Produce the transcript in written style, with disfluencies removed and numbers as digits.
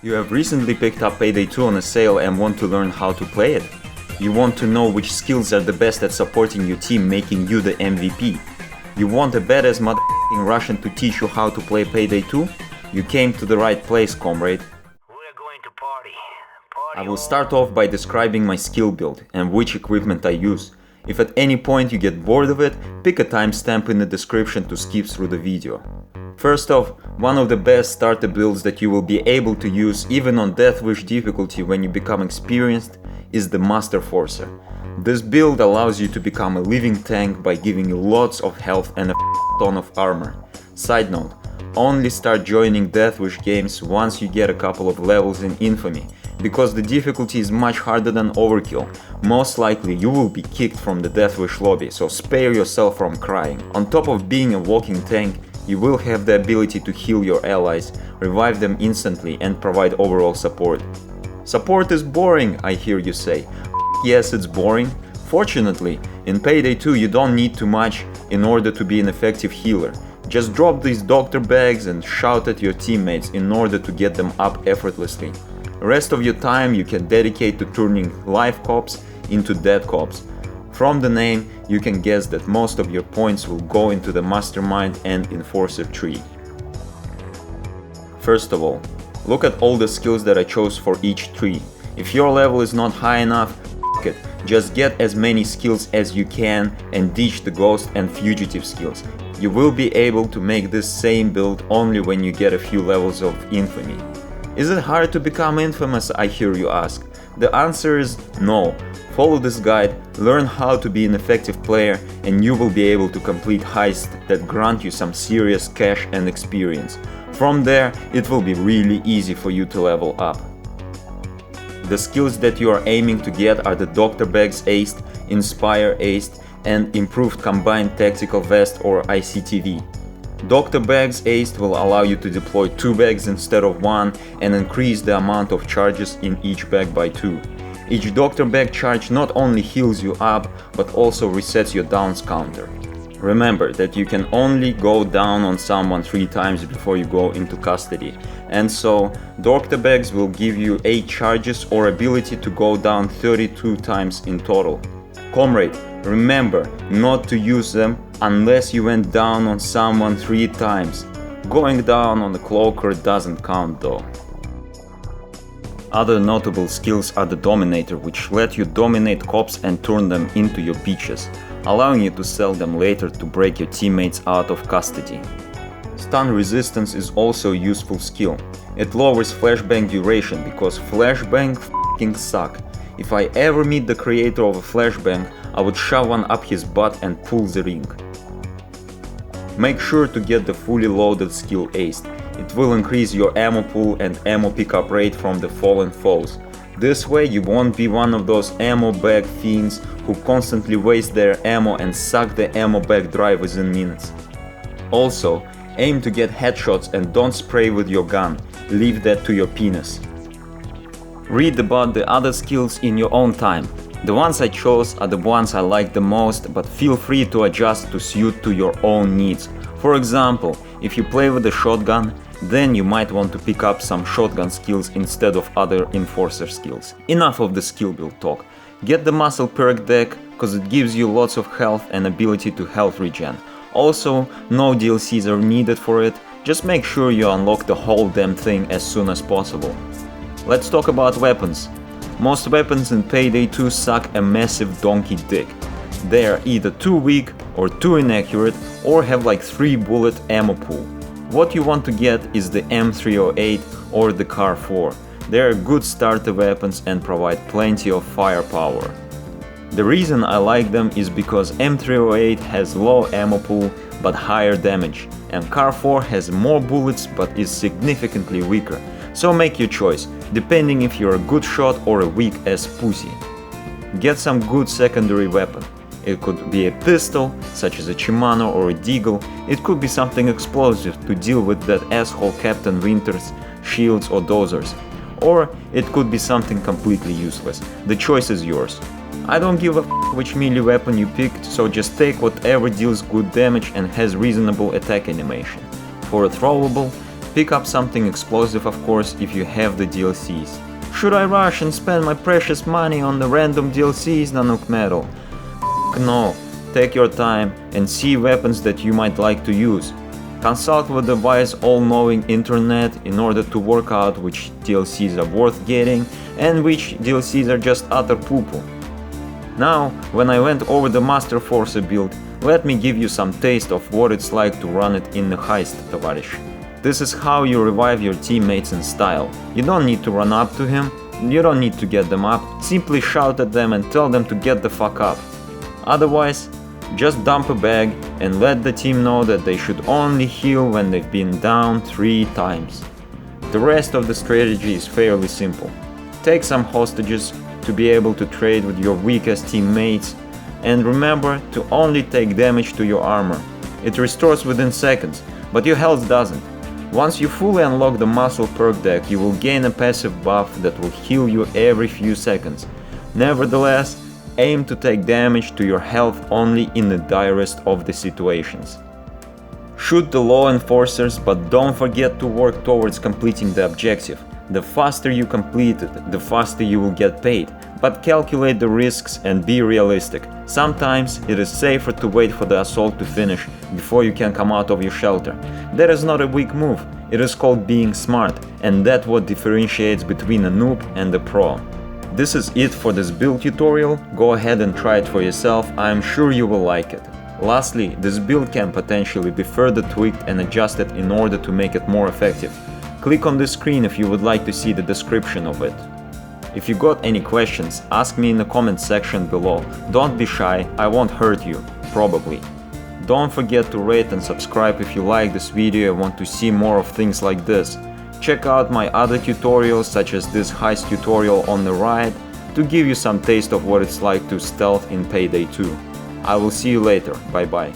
You have recently picked up Payday 2 on a sale and want to learn how to play it? You want to know which skills are the best at supporting your team, making you the MVP? You want a badass motherfucking Russian to teach you how to play Payday 2? You came to the right place, comrade. We're going to party. I will start off by describing my skill build and which equipment I use. If at any point you get bored of it, pick a timestamp in the description to skip through the video. First off, one of the best starter builds that you will be able to use even on Death Wish difficulty when you become experienced is the Master Forcer. This build allows you to become a living tank by giving you lots of health and a ton of armor. Side note, only start joining Death Wish games once you get a couple of levels in Infamy, because the difficulty is much harder than Overkill. Most likely you will be kicked from the Death Wish lobby, so spare yourself from crying. On top of being a walking tank, you will have the ability to heal your allies, revive them instantly and provide overall support. Support is boring, I hear you say. Yes, it's boring. Fortunately, in Payday 2 you don't need too much in order to be an effective healer. Just drop these doctor bags and shout at your teammates in order to get them up effortlessly. Rest of your time you can dedicate to turning live cops into dead cops. From the name, you can guess that most of your points will go into the Mastermind and Enforcer tree. First of all, look at all the skills that I chose for each tree. If your level is not high enough, f it. Just get as many skills as you can and ditch the Ghost and Fugitive skills. You will be able to make this same build only when you get a few levels of Infamy. Is it hard to become infamous, I hear you ask? The answer is no. Follow this guide, learn how to be an effective player, and you will be able to complete heists that grant you some serious cash and experience. From there, it will be really easy for you to level up. The skills that you are aiming to get are the Doctor Bags Aced, Inspire Aced, and Improved Combined Tactical Vest or ICTV. Doctor Bags Aced will allow you to deploy 2 bags instead of 1 and increase the amount of charges in each bag by 2. Each Doctor Bag charge not only heals you up, but also resets your downs counter. Remember that you can only go down on someone 3 times before you go into custody, and so Doctor Bags will give you 8 charges or ability to go down 32 times in total. Comrade, remember not to use them unless you went down on someone 3 times. Going down on the Cloaker doesn't count though. Other notable skills are the Dominator, which let you dominate cops and turn them into your bitches, allowing you to sell them later to break your teammates out of custody. Stun Resistance is also a useful skill. It lowers flashbang duration because flashbang f***ing suck. If I ever meet the creator of a flashbang, I would shove one up his butt and pull the ring. Make sure to get the fully loaded skill aced. It will increase your ammo pool and ammo pickup rate from the fallen foes. This way you won't be one of those ammo bag fiends who constantly waste their ammo and suck the ammo bag dry within minutes. Also, aim to get headshots and don't spray with your gun, leave that to your penis. Read about the other skills in your own time. The ones I chose are the ones I like the most, but feel free to adjust to suit to your own needs. For example, if you play with a shotgun, then you might want to pick up some shotgun skills instead of other enforcer skills. Enough of the skill build talk. Get the muscle perk deck, cause it gives you lots of health and ability to health regen. Also, no DLCs are needed for it, just make sure you unlock the whole damn thing as soon as possible. Let's talk about weapons. Most weapons in Payday 2 suck a massive donkey dick. They are either too weak or too inaccurate or have like 3 bullet ammo pool. What you want to get is the M308 or the Car 4. They are good starter weapons and provide plenty of firepower. The reason I like them is because M308 has low ammo pool but higher damage, and Car 4 has more bullets but is significantly weaker. So make your choice, depending if you're a good shot or a weak ass pussy. Get some good secondary weapon. It could be a pistol, such as a Shimano or a Deagle. It could be something explosive to deal with that asshole Captain Winter's shields or dozers. Or it could be something completely useless. The choice is yours. I don't give a f which melee weapon you picked, so just take whatever deals good damage and has reasonable attack animation. For a throwable, Pick up something explosive, of course, if you have the DLCs. Should I rush and spend my precious money on the random DLCs, Nanook Metal? No. Take your time and see weapons that you might like to use. Consult with the wise, all-knowing internet in order to work out which DLCs are worth getting and which DLCs are just utter poo-poo. Now, when I went over the Master Forcer build, let me give you some taste of what it's like to run it in the heist, товарищ. This is how you revive your teammates in style. You don't need to run up to him, you don't need to get them up, simply shout at them and tell them to get the fuck up. Otherwise, just dump a bag and let the team know that they should only heal when they've been down 3 times. The rest of the strategy is fairly simple. Take some hostages to be able to trade with your weakest teammates, and remember to only take damage to your armor. It restores within seconds, but your health doesn't. Once you fully unlock the muscle perk deck, you will gain a passive buff that will heal you every few seconds. Nevertheless, aim to take damage to your health only in the direst of the situations. Shoot the law enforcers, but don't forget to work towards completing the objective. The faster you complete it, the faster you will get paid. But calculate the risks and be realistic. Sometimes it is safer to wait for the assault to finish before you can come out of your shelter. That is not a weak move, it is called being smart, and that's what differentiates between a noob and a pro. This is it for this build tutorial. Go ahead and try it for yourself, I am sure you will like it. Lastly, this build can potentially be further tweaked and adjusted in order to make it more effective. Click on the screen if you would like to see the description of it. If you got any questions, ask me in the comment section below. Don't be shy, I won't hurt you, probably. Don't forget to rate and subscribe if you like this video and want to see more of things like this. Check out my other tutorials such as this heist tutorial on the right to give you some taste of what it's like to stealth in Payday 2. I will see you later, bye bye.